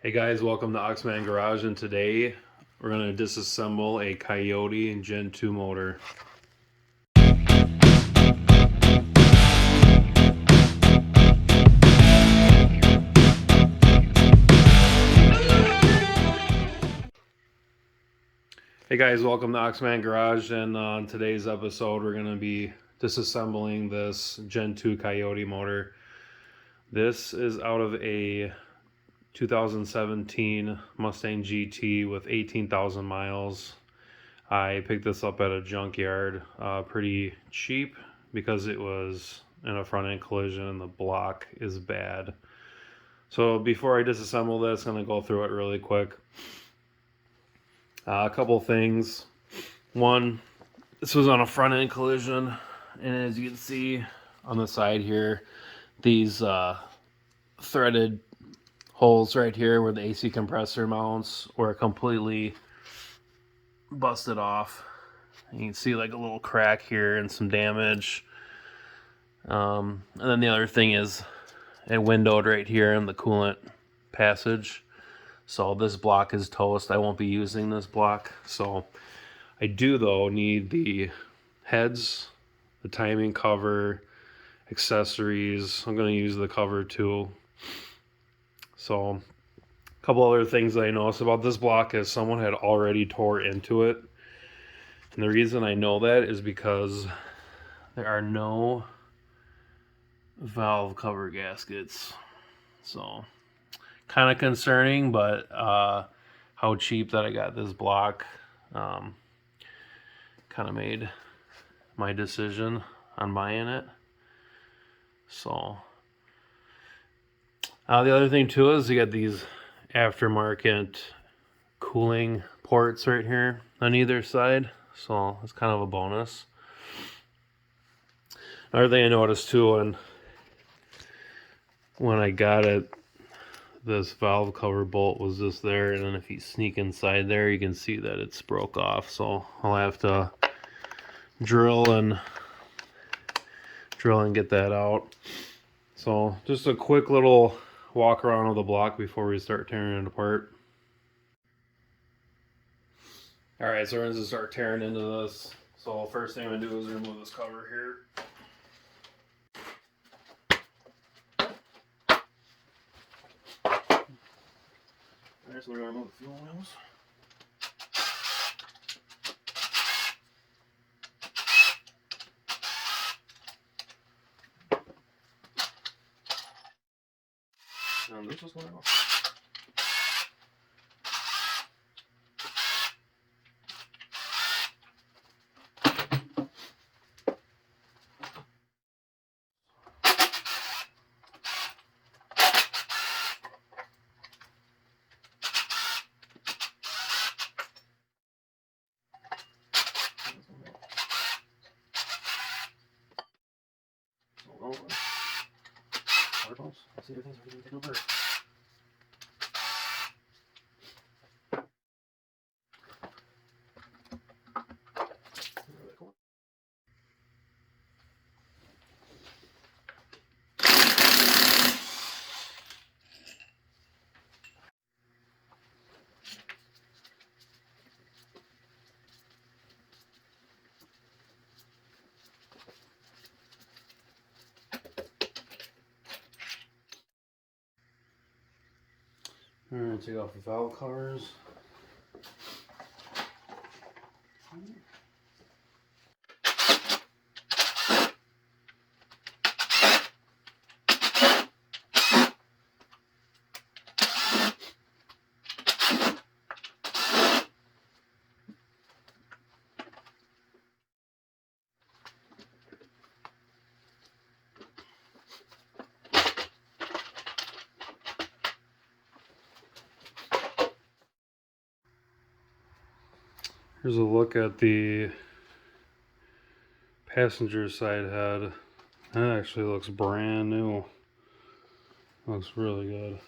Hey guys, welcome to Oxman Garage, and today we're going to disassemble a Coyote Gen 2 motor. Hey guys, welcome to Oxman Garage, and on today's episode we're going to be disassembling this Gen 2 Coyote motor. This is out of a 2017 Mustang GT with 18,000 miles. I picked this up at a junkyard pretty cheap because it was in a front end collision and the block is bad. So before I disassemble this, I'm going to go through it really quick. A couple things. One, this was on a front end collision, and as you can see on the side here, these threaded holes right here where the AC compressor mounts were completely busted off. You can see like a little crack here and some damage. And then the other thing is it windowed right here in the coolant passage. So this block is toast. I won't be using this block. So I do though need the heads, the timing cover, accessories. I'm going to use the cover too. So a couple other things that I noticed about this block is someone had already tore into it. And the reason I know that is because there are no valve cover gaskets. So kind of concerning, but how cheap that I got this block kind of made my decision on buying it. So the other thing too is you got these aftermarket cooling ports right here on either side, so it's kind of a bonus. Another thing I noticed too, when I got it, this valve cover bolt was just there, and then if you sneak inside there, you can see that it's broke off. So I'll have to drill and get that out. So just a quick little walk around of the block before we start tearing it apart. Alright, so we're going to start tearing into this. So first thing I'm going to do is remove this cover here. Alright, so we're going to remove the fuel wheels. And this is going off. I see everything's already taken apart. Alright, take off the valve covers. Here's a look at the passenger side head. That actually looks brand new. Looks really good.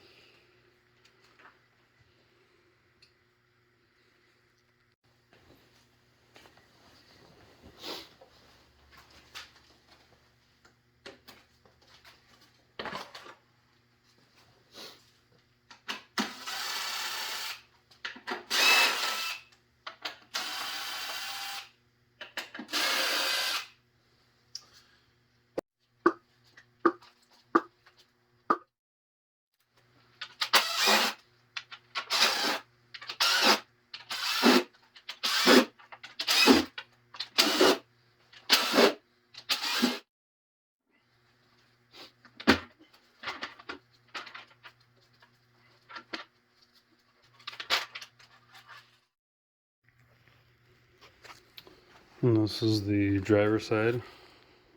And this is the driver's side.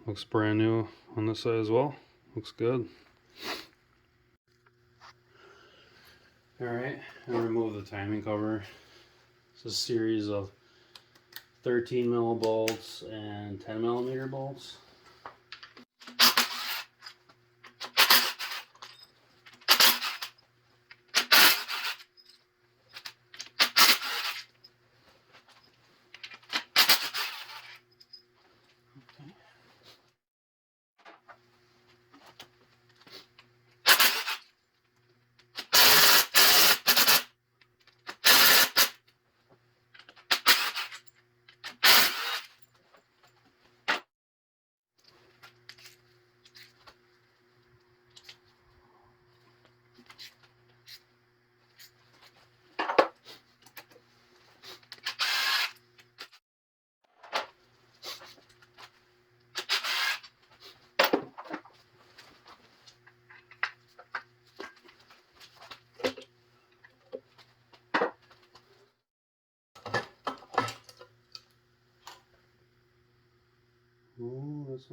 Looks brand new on this side as well. Looks good. Alright, I'll remove the timing cover. It's a series of 13mm bolts and 10mm bolts. Oh, that's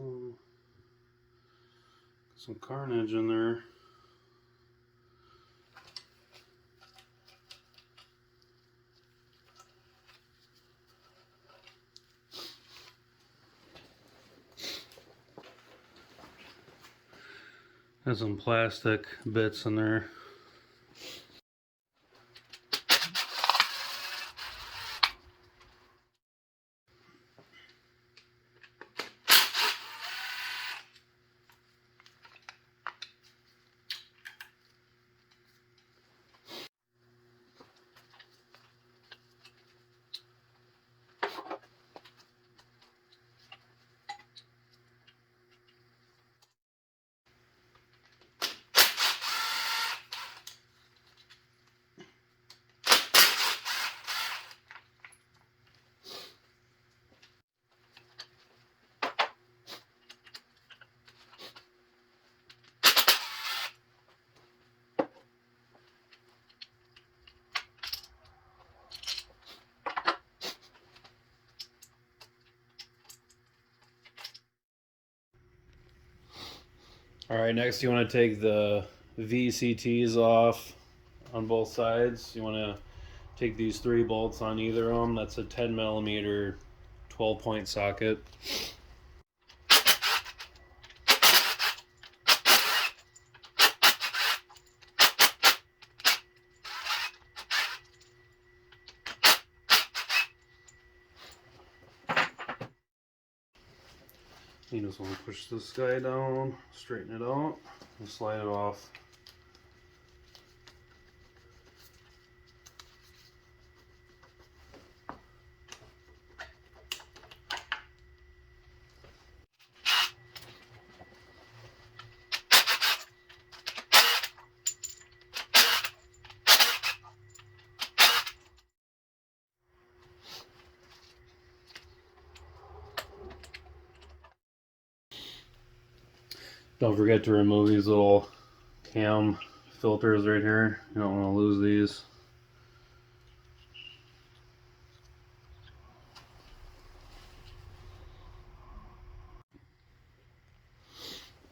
some carnage in there. There's some plastic bits in there. Alright, next you want to take the Vcts off on both sides. You want to take these 3 bolts on either of them. That's a 10mm 12-point socket. You just want to push this guy down, straighten it out, and slide it off. Don't forget to remove these little cam filters right here. You don't want to lose these.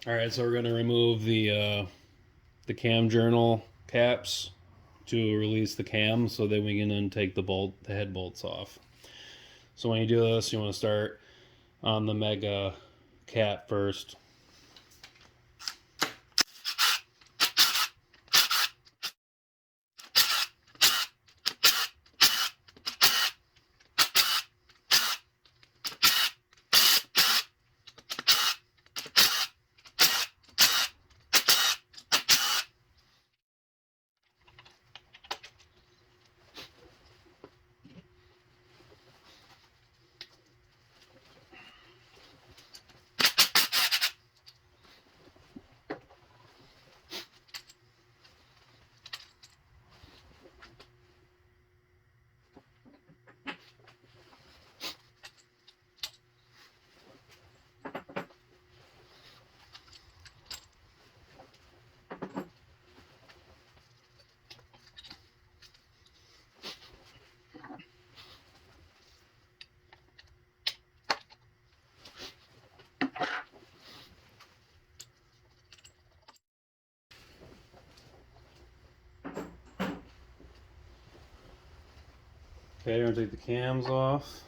Alright, so we're going to remove the cam journal caps to release the cam so that we can then take the head bolts off. So when you do this, you want to start on the mega cap first. Okay, we're gonna take the cams off.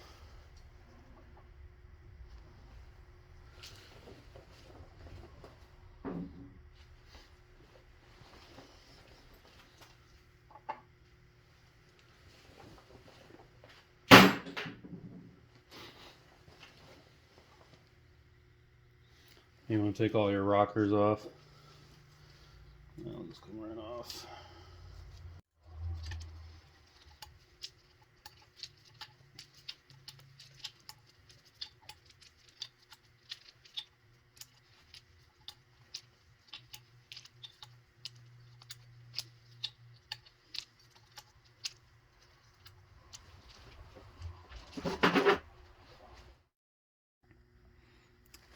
You want to take all your rockers off. I'll just come right off.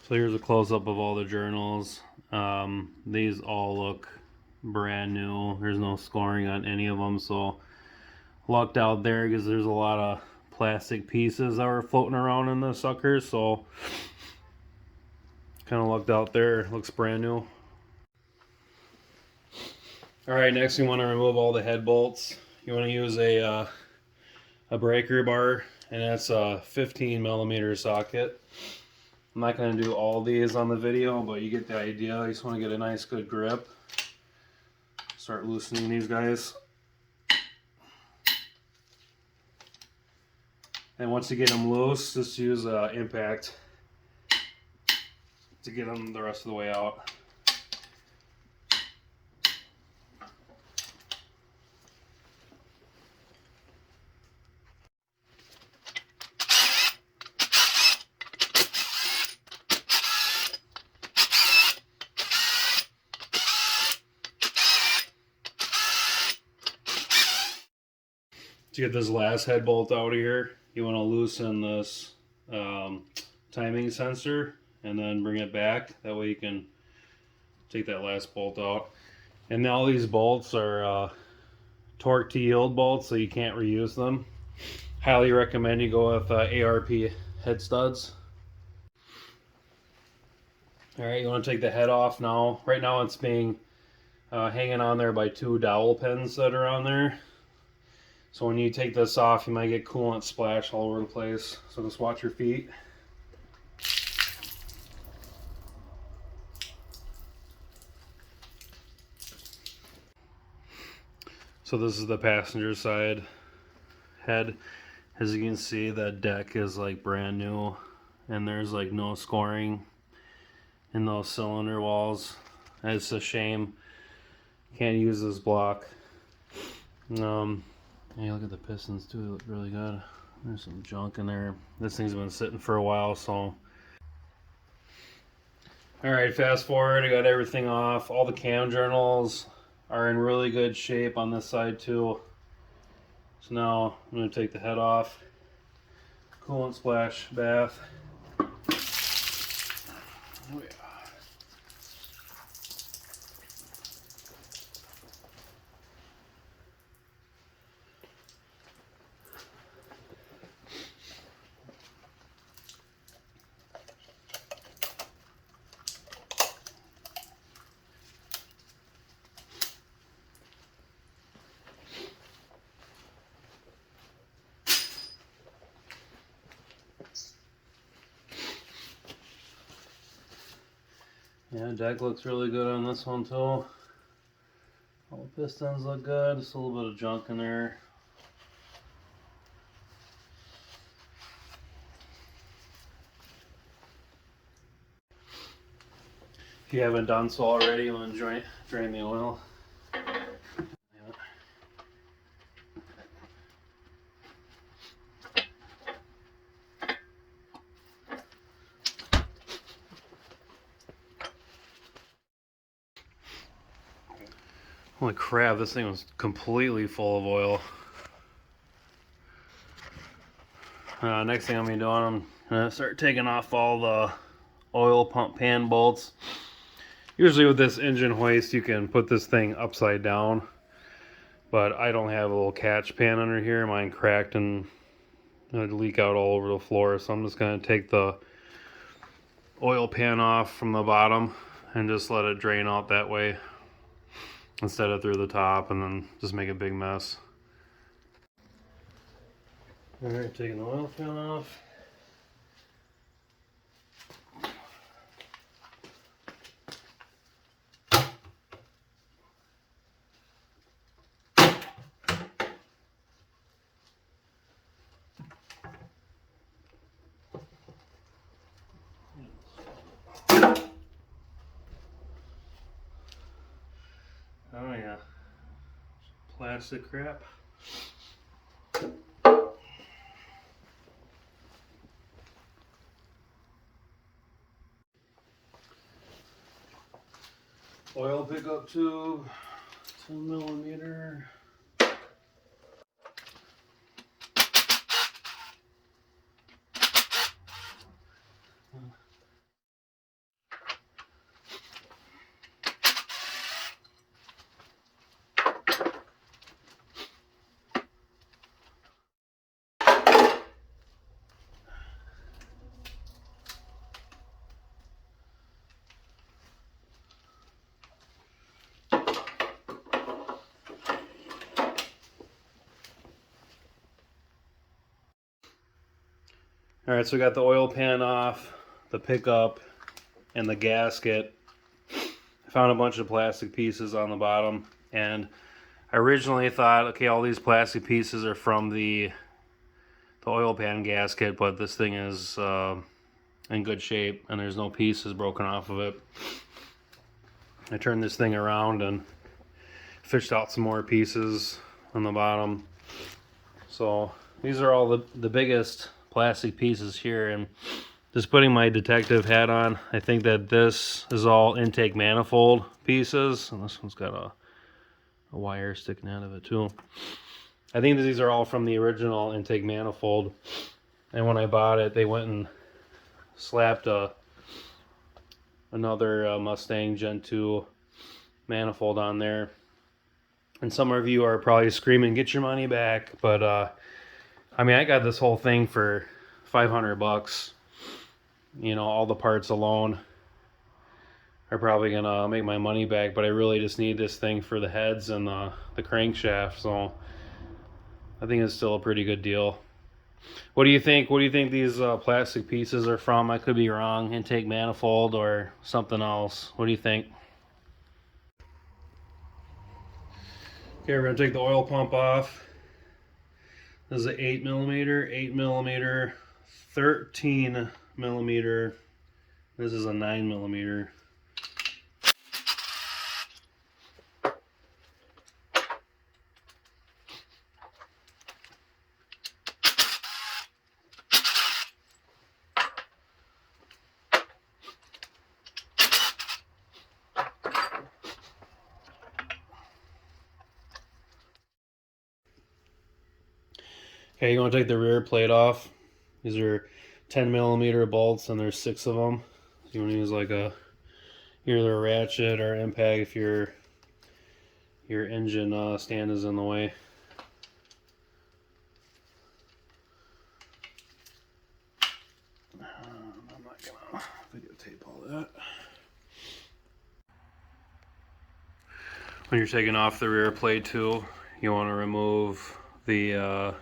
So here's a close-up of all the journals. These all look brand new. There's no scoring on any of them, so lucked out there because there's a lot of plastic pieces that were floating around in the suckers, so kind of lucked out there. Looks brand new. Alright, next you want to remove all the head bolts. You want to use a breaker bar, and that's a 15mm socket. I'm not going to do all these on the video, but you get the idea. I just want to get a nice good grip. Start loosening these guys. And once you get them loose, just use impact to get them the rest of the way out. To get this last head bolt out of here, you want to loosen this timing sensor and then bring it back. That way you can take that last bolt out. And now these bolts are torque to yield bolts, so you can't reuse them. Highly recommend you go with ARP head studs. Alright, you want to take the head off now. Right now it's being hanging on there by 2 dowel pins that are on there. So when you take this off, you might get coolant splash all over the place. So just watch your feet. So this is the passenger side head. As you can see, that deck is like brand new, and there's like no scoring in those cylinder walls. It's a shame. Can't use this block. Yeah, look at the pistons too, they look really good. There's some junk in there. This thing's been sitting for a while, so. Alright, fast forward, I got everything off. All the cam journals are in really good shape on this side too. So now I'm going to take the head off. Coolant splash bath. Oh yeah. Yeah, deck looks really good on this one too. All the pistons look good. Just a little bit of junk in there. If you haven't done so already, you want to drain the oil. Holy crap, this thing was completely full of oil. Next thing I'm going to be doing, I'm going to start taking off all the oil pump pan bolts. Usually with this engine hoist, you can put this thing upside down, but I don't have a little catch pan under here. Mine cracked and it'd leak out all over the floor, so I'm just going to take the oil pan off from the bottom and just let it drain out that way instead of through the top and then just make a big mess. Alright, taking the oil pan off. Oh yeah, plastic crap. Oil pickup tube, 10mm. Alright, so we got the oil pan off, the pickup, and the gasket. I found a bunch of plastic pieces on the bottom, and I originally thought, okay, all these plastic pieces are from the oil pan gasket, but this thing is in good shape, and there's no pieces broken off of it. I turned this thing around and fished out some more pieces on the bottom. So these are all the biggest plastic pieces here, and just putting my detective hat on, I think that this is all intake manifold pieces, and this one's got a wire sticking out of it too. I think that these are all from the original intake manifold, and when I bought it, they went and slapped another Mustang Gen 2 manifold on there. And some of you are probably screaming, get your money back, but I mean, I got this whole thing for $500. You know, all the parts alone are probably gonna make my money back, but I really just need this thing for the heads and the crankshaft, so I think it's still a pretty good deal. What do you think? What do you think these plastic pieces are from? I could be wrong. Intake manifold or something else. What do you think? Okay, we're gonna take the oil pump off. This is an 8mm, 8mm, 13mm. This is a 9mm. Okay, you want to take the rear plate off. These are 10mm bolts, and there's 6 of them. So you want to use like either a ratchet or impact if your engine stand is in the way. I'm not gonna videotape all that. When you're taking off the rear plate too, you want to remove the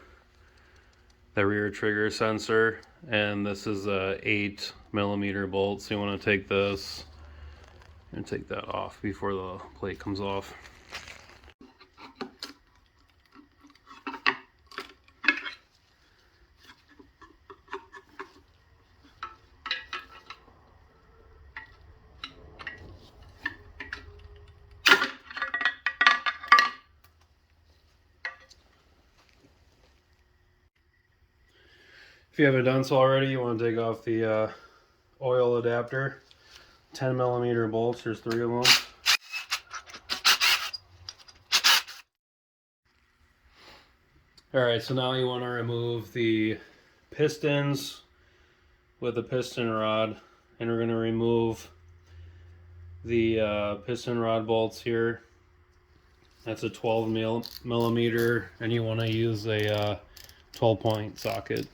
rear trigger sensor, and this is a 8mm bolt, so you want to take this and take that off before the plate comes off. If you haven't done so already, you want to take off the oil adapter. 10mm bolts, there's 3 of them. Alright, so now you want to remove the pistons with a piston rod, and we're going to remove the piston rod bolts here. That's a 12mm, and you want to use a 12-point socket.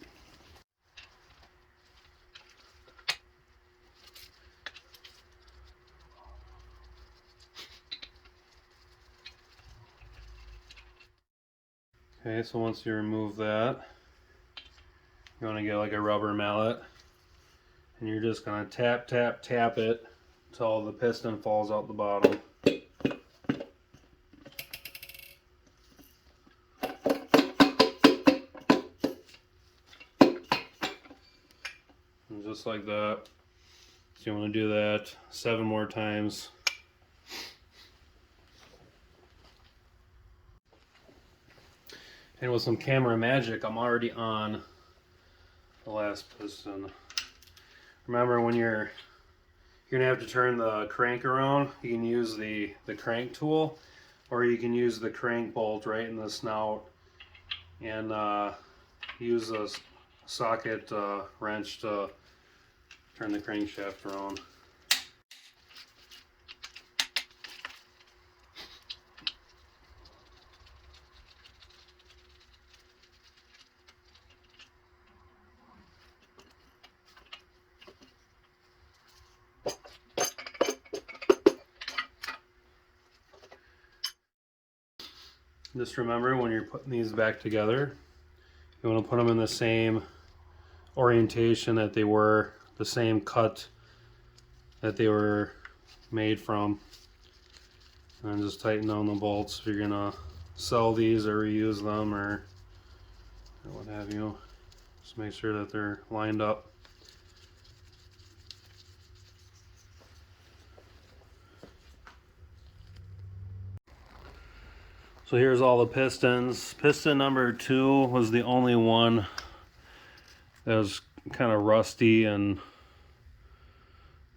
Okay, so once you remove that, You want to get like a rubber mallet, and you're just going to tap, tap, tap it until the piston falls out the bottom. And just like that. So you want to do that 7 more times. And with some camera magic, I'm already on the last piston. Remember, when you're gonna have to turn the crank around, you can use the crank tool, or you can use the crank bolt right in the snout and use a socket wrench to turn the crankshaft around. Just remember, when you're putting these back together, you want to put them in the same orientation that they were, the same cut that they were made from, and just tighten down the bolts if you're gonna sell these or reuse them or what have you. Just make sure that they're lined up. So here's all the pistons. Piston number 2 was the only one that was kind of rusty and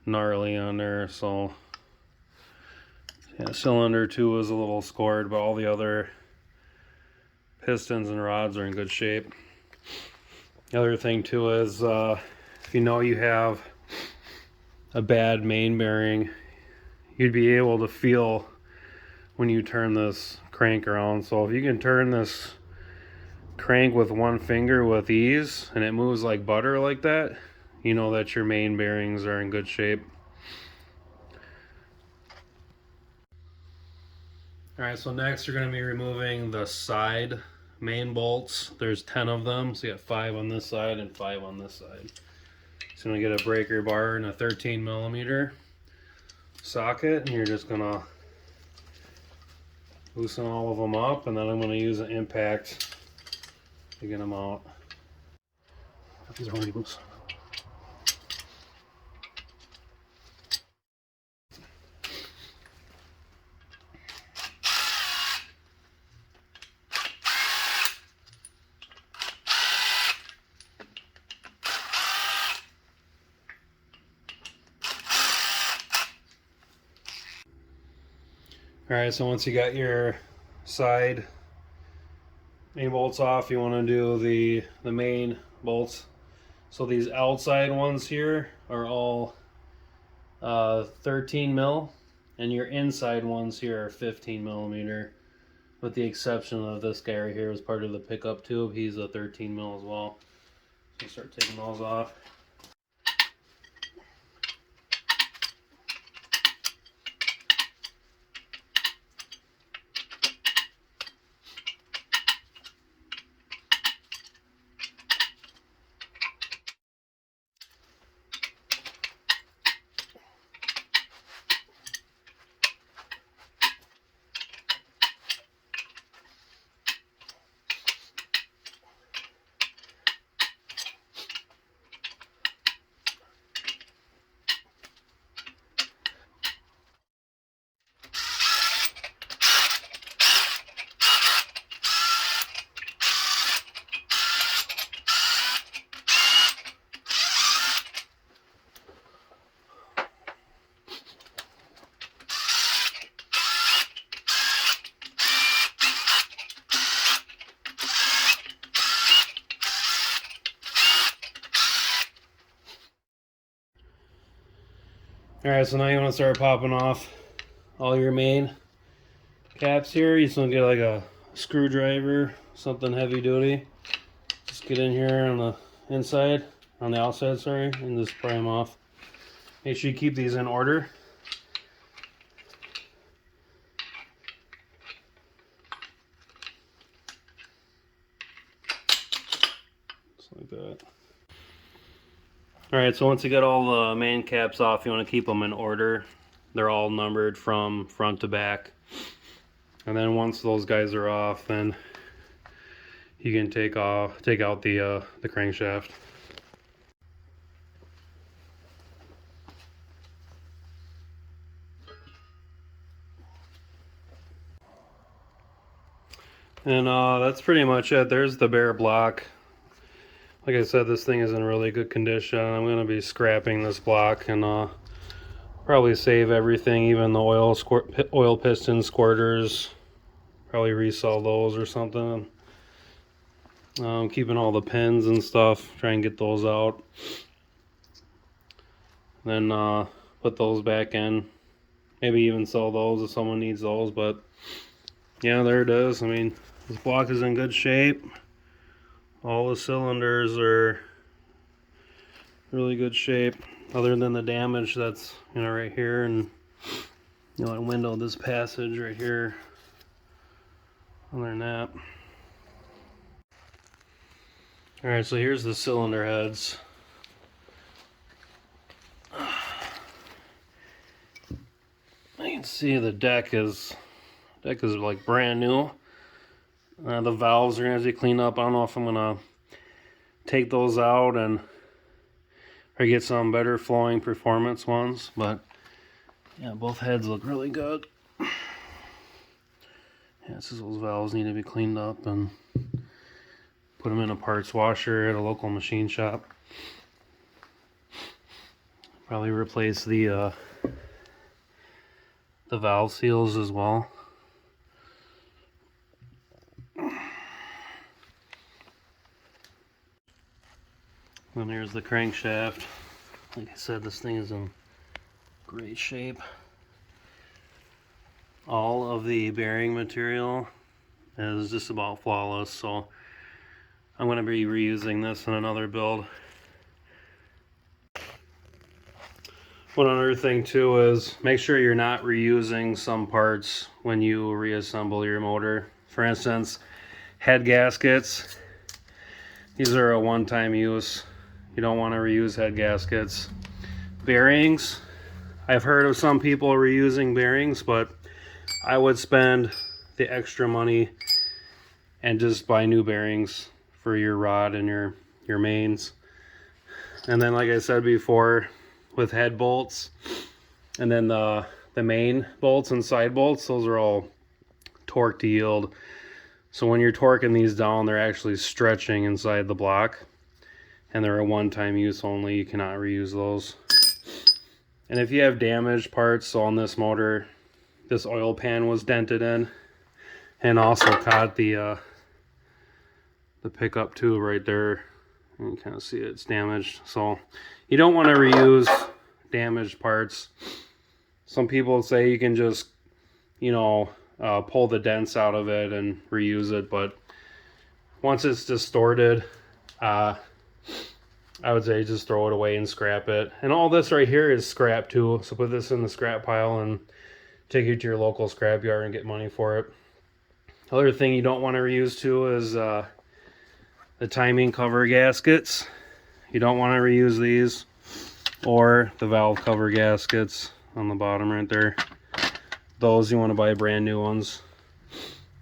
gnarly on there. So yeah, cylinder 2 was a little scored, but all the other pistons and rods are in good shape. The other thing too is if you know you have a bad main bearing, you'd be able to feel when you turn this crank around. So if you can turn this crank with one finger with ease and it moves like butter like that, you know that your main bearings are in good shape. Alright, so next you're going to be removing the side main bolts. There's 10 of them, so you got 5 on this side and 5 on this side. So you're going to get a breaker bar and a 13mm socket, and you're just going to loosen all of them up, and then I'm going to use an impact to get them out. These are already loose. Alright, so once you got your side main bolts off, you want to do the main bolts. So these outside ones here are all 13 mil, and your inside ones here are 15mm, with the exception of this guy right here as part of the pickup tube. He's a 13 mil as well. So start taking those off. Alright, so now you want to start popping off all your main caps here. You just want to get like a screwdriver, something heavy duty. Just get in here on the inside, on the outside, sorry, and just pry them off. Make sure you keep these in order. like that. Alright, so once you get all the main caps off, you want to keep them in order. They're all numbered from front to back. And then once those guys are off, then you can take out the crankshaft. And that's pretty much it. There's the bare block. Like I said, this thing is in really good condition. I'm going to be scrapping this block and probably save everything, even the oil piston squirters. Probably resell those or something. Keeping all the pins and stuff, try and get those out. Then put those back in. Maybe even sell those if someone needs those. But yeah, there it is. I mean, this block is in good shape. All the cylinders are really good shape, other than the damage that's, you know, right here, and you know, I windowed this passage right here. Other than that, all right. So here's the cylinder heads. You can see the deck is like brand new. The valves are going to have to clean up. I don't know if I'm going to take those out and or get some better flowing performance ones, but yeah, both heads look really good. Yeah, it's just those valves need to be cleaned up and put them in a parts washer at a local machine shop. Probably replace the valve seals as well. And there's the crankshaft. Like I said, this thing is in great shape. All of the bearing material is just about flawless, so I'm going to be reusing this in another build. One other thing too is make sure you're not reusing some parts when you reassemble your motor. For instance, head gaskets. These are a one-time use. You don't want to reuse head gaskets. Bearings. I've heard of some people reusing bearings, but I would spend the extra money and just buy new bearings for your rod and your mains. And then, like I said before, with head bolts and then the main bolts and side bolts, those are all torque to yield. So when you're torquing these down, they're actually stretching inside the block, and they're a one-time use only. You cannot reuse those. And if you have damaged parts, so on this motor, this oil pan was dented in, and also caught the pickup tube right there. You can kind of see it's damaged. So you don't want to reuse damaged parts. Some people say you can just, you know, pull the dents out of it and reuse it, but once it's distorted, I would say just throw it away and scrap it. And all this right here is scrap too, so put this in the scrap pile and take it to your local scrap yard and get money for it. Other thing you don't want to reuse too is the timing cover gaskets. You don't want to reuse these, or the valve cover gaskets on the bottom right there. Those you want to buy brand new ones.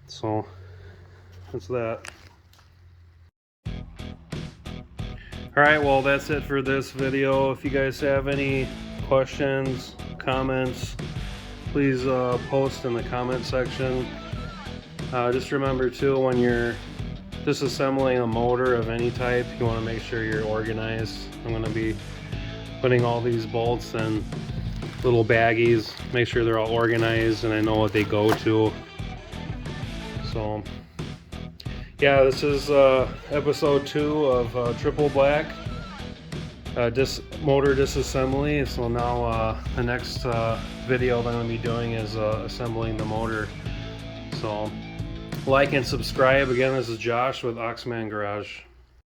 So that's that. Alright, well that's it for this video. If you guys have any questions, comments, please post in the comment section. Just remember too, when you're disassembling a motor of any type, you want to make sure you're organized. I'm going to be putting all these bolts in little baggies, make sure they're all organized and I know what they go to. So yeah, this is episode 2 of Triple Black motor disassembly. So now the next video that I'm going to be doing is assembling the motor. So like and subscribe. Again, this is Josh with Oxman Garage.